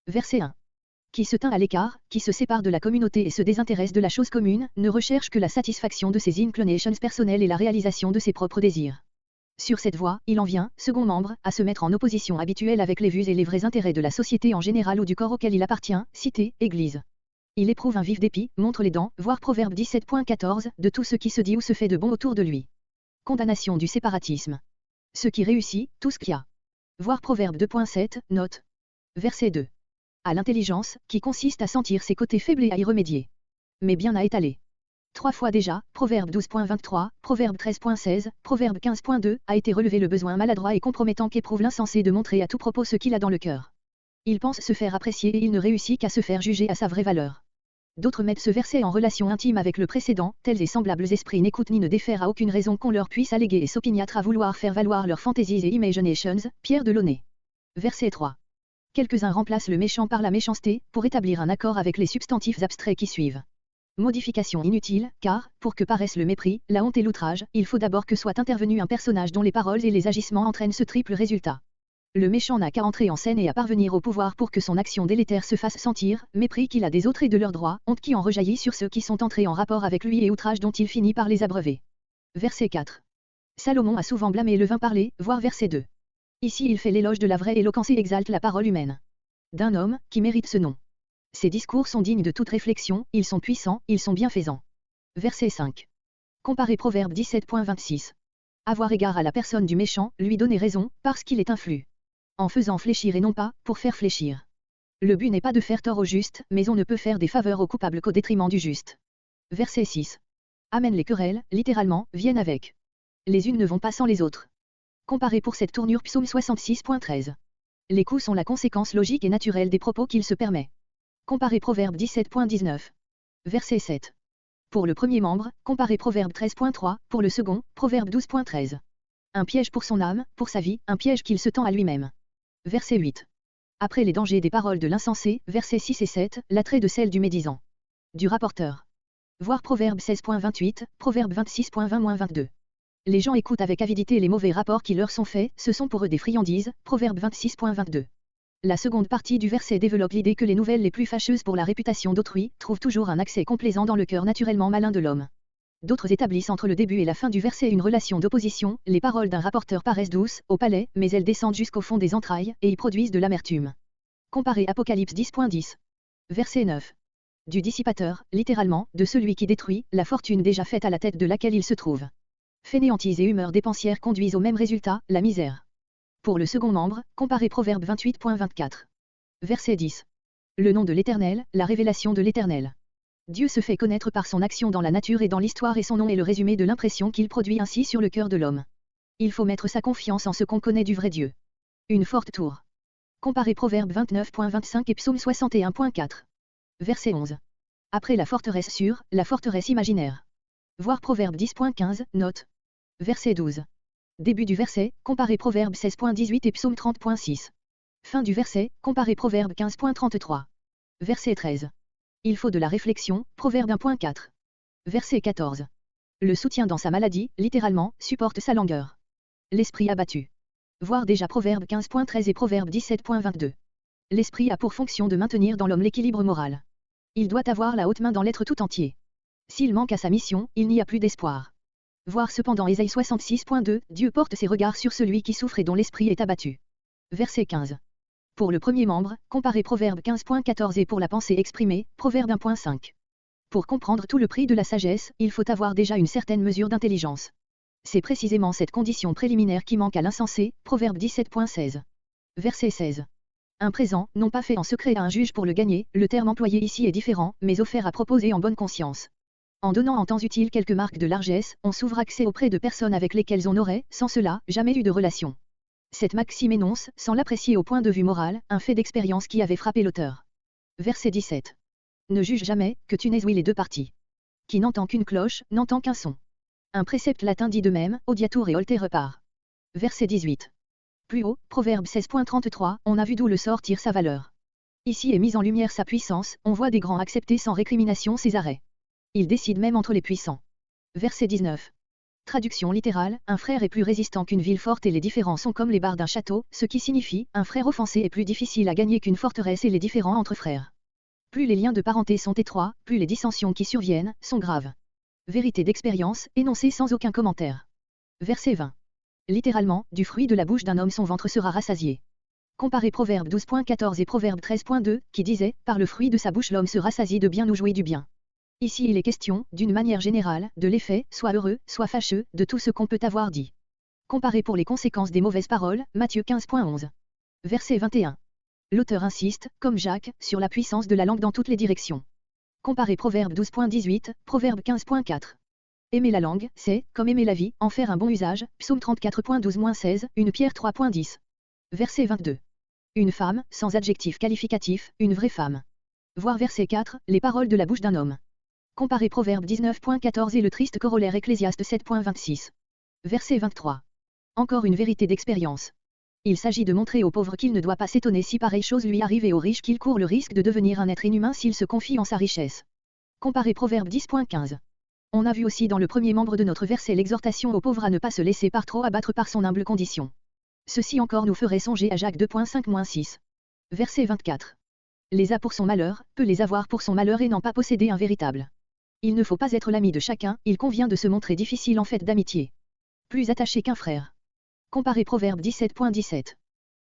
Verset 1. Qui se tint à l'écart, qui se sépare de la communauté et se désintéresse de la chose commune, ne recherche que la satisfaction de ses inclinations personnelles et la réalisation de ses propres désirs. Sur cette voie, il en vient, second membre, à se mettre en opposition habituelle avec les vues et les vrais intérêts de la société en général ou du corps auquel il appartient, cité, Église. Il éprouve un vif dépit, montre les dents, voir Proverbe 17.14, de tout ce qui se dit ou se fait de bon autour de lui. Condamnation du séparatisme. Ce qui réussit, tout ce qui a. Voir Proverbe 2.7, note. Verset 2. À l'intelligence, qui consiste à sentir ses côtés faibles et à y remédier. Mais bien à étaler. 3 fois déjà, Proverbe 12.23, Proverbe 13.16, Proverbe 15.2, a été relevé le besoin maladroit et compromettant qu'éprouve l'insensé de montrer à tout propos ce qu'il a dans le cœur. Il pense se faire apprécier et il ne réussit qu'à se faire juger à sa vraie valeur. D'autres mettent ce verset en relation intime avec le précédent, tels et semblables esprits n'écoutent ni ne défèrent à aucune raison qu'on leur puisse alléguer et s'opiniâtrent à vouloir faire valoir leurs fantaisies et imaginations, Pierre de Launay. Verset 3. Quelques-uns remplacent le méchant par la méchanceté, pour établir un accord avec les substantifs abstraits qui suivent. Modification inutile, car, pour que paraisse le mépris, la honte et l'outrage, il faut d'abord que soit intervenu un personnage dont les paroles et les agissements entraînent ce triple résultat. Le méchant n'a qu'à entrer en scène et à parvenir au pouvoir pour que son action délétère se fasse sentir, mépris qu'il a des autres et de leurs droits, honte qui en rejaillit sur ceux qui sont entrés en rapport avec lui et outrage dont il finit par les abreuver. Verset 4. Salomon a souvent blâmé le vain parler, voire verset 2. Ici il fait l'éloge de la vraie éloquence et exalte la parole humaine. D'un homme, qui mérite ce nom. Ses discours sont dignes de toute réflexion, ils sont puissants, ils sont bienfaisants. Verset 5. Comparez Proverbe 17.26. Avoir égard à la personne du méchant, lui donner raison, parce qu'il est influe. En faisant fléchir et non pas, pour faire fléchir. Le but n'est pas de faire tort au juste, mais on ne peut faire des faveurs aux coupables qu'au détriment du juste. Verset 6. Amen. Les querelles, littéralement, viennent avec. Les unes ne vont pas sans les autres. Comparez pour cette tournure Psaume 66.13. Les coups sont la conséquence logique et naturelle des propos qu'il se permet. Comparez Proverbe 17.19. Verset 7. Pour le premier membre, comparez Proverbe 13.3, pour le second, Proverbe 12.13. Un piège pour son âme, pour sa vie, un piège qu'il se tend à lui-même. Verset 8. Après les dangers des paroles de l'insensé, versets 6 et 7, l'attrait de celle du médisant. Du rapporteur. Voir Proverbe 16.28, Proverbe 26.20-22. Les gens écoutent avec avidité les mauvais rapports qui leur sont faits, ce sont pour eux des friandises, Proverbe 26.22. La seconde partie du verset développe l'idée que les nouvelles les plus fâcheuses pour la réputation d'autrui, trouvent toujours un accès complaisant dans le cœur naturellement malin de l'homme. D'autres établissent entre le début et la fin du verset une relation d'opposition, les paroles d'un rapporteur paraissent douces, au palais, mais elles descendent jusqu'au fond des entrailles, et y produisent de l'amertume. Comparez Apocalypse 10.10. Verset 9. Du dissipateur, littéralement, de celui qui détruit, la fortune déjà faite à la tête de laquelle il se trouve. Fainéantise et humeur dépensière conduisent au même résultat, la misère. Pour le second membre, comparez Proverbe 28.24. Verset 10. Le nom de l'Éternel, la révélation de l'Éternel. Dieu se fait connaître par son action dans la nature et dans l'histoire et son nom est le résumé de l'impression qu'il produit ainsi sur le cœur de l'homme. Il faut mettre sa confiance en ce qu'on connaît du vrai Dieu. Une forte tour. Comparez Proverbe 29.25 et Psaume 61.4. Verset 11. Après la forteresse sûre, la forteresse imaginaire. Voir Proverbe 10.15, note. Verset 12. Début du verset, comparez Proverbe 16.18 et Psaume 30.6. Fin du verset, comparez Proverbe 15.33. Verset 13. Il faut de la réflexion, Proverbe 1.4. Verset 14. Le soutien dans sa maladie, littéralement, supporte sa langueur. L'esprit abattu. Voir déjà Proverbe 15.13 et Proverbe 17.22. L'esprit a pour fonction de maintenir dans l'homme l'équilibre moral. Il doit avoir la haute main dans l'être tout entier. S'il manque à sa mission, il n'y a plus d'espoir. Voir cependant Ésaïe 66.2, Dieu porte ses regards sur celui qui souffre et dont l'esprit est abattu. Verset 15. Pour le premier membre, comparez Proverbe 15.14 et pour la pensée exprimée, Proverbe 1.5. Pour comprendre tout le prix de la sagesse, il faut avoir déjà une certaine mesure d'intelligence. C'est précisément cette condition préliminaire qui manque à l'insensé, Proverbe 17.16. Verset 16. Un présent, non pas fait en secret à un juge pour le gagner, le terme employé ici est différent, mais offert à proposer en bonne conscience. En donnant en temps utile quelques marques de largesse, on s'ouvre accès auprès de personnes avec lesquelles on n'aurait, sans cela, jamais eu de relation. Cette maxime énonce, sans l'apprécier au point de vue moral, un fait d'expérience qui avait frappé l'auteur. Verset 17. Ne juge jamais, que tu n'aies ouï les deux parties. Qui n'entend qu'une cloche, n'entend qu'un son. Un précepte latin dit de même, audiatur et olter repart. Verset 18. Plus haut, Proverbe 16.33, on a vu d'où le sort tire sa valeur. Ici est mise en lumière sa puissance, on voit des grands accepter sans récrimination ses arrêts. Il décide même entre les puissants. Verset 19. Traduction littérale, un frère est plus résistant qu'une ville forte et les différends sont comme les barres d'un château, ce qui signifie, un frère offensé est plus difficile à gagner qu'une forteresse et les différends entre frères. Plus les liens de parenté sont étroits, plus les dissensions qui surviennent, sont graves. Vérité d'expérience, énoncée sans aucun commentaire. Verset 20. Littéralement, du fruit de la bouche d'un homme son ventre sera rassasié. Comparez Proverbe 12.14 et Proverbe 13.2, qui disait, par le fruit de sa bouche l'homme se rassasie de bien ou jouit du bien. Ici il est question, d'une manière générale, de l'effet, soit heureux, soit fâcheux, de tout ce qu'on peut avoir dit. Comparez pour les conséquences des mauvaises paroles, Matthieu 15.11. Verset 21. L'auteur insiste, comme Jacques, sur la puissance de la langue dans toutes les directions. Comparez Proverbe 12.18, Proverbe 15.4. Aimer la langue, c'est, comme aimer la vie, en faire un bon usage, Psaume 34.12-16, 1 Pierre 3.10. Verset 22. Une femme, sans adjectif qualificatif, une vraie femme. Voir verset 4, les paroles de la bouche d'un homme. Comparez Proverbe 19.14 et le triste corollaire Ecclésiaste 7.26. Verset 23. Encore une vérité d'expérience. Il s'agit de montrer au pauvre qu'il ne doit pas s'étonner si pareille chose lui arrive et au riche qu'il court le risque de devenir un être inhumain s'il se confie en sa richesse. Comparez Proverbe 10.15. On a vu aussi dans le premier membre de notre verset l'exhortation au pauvre à ne pas se laisser par trop abattre par son humble condition. Ceci encore nous ferait songer à Jacques 2.5-6. Verset 24. Les a pour son malheur, peut les avoir pour son malheur et n'en pas posséder un véritable. Il ne faut pas être l'ami de chacun, il convient de se montrer difficile en fait d'amitié. Plus attaché qu'un frère. Comparez Proverbe 17.17.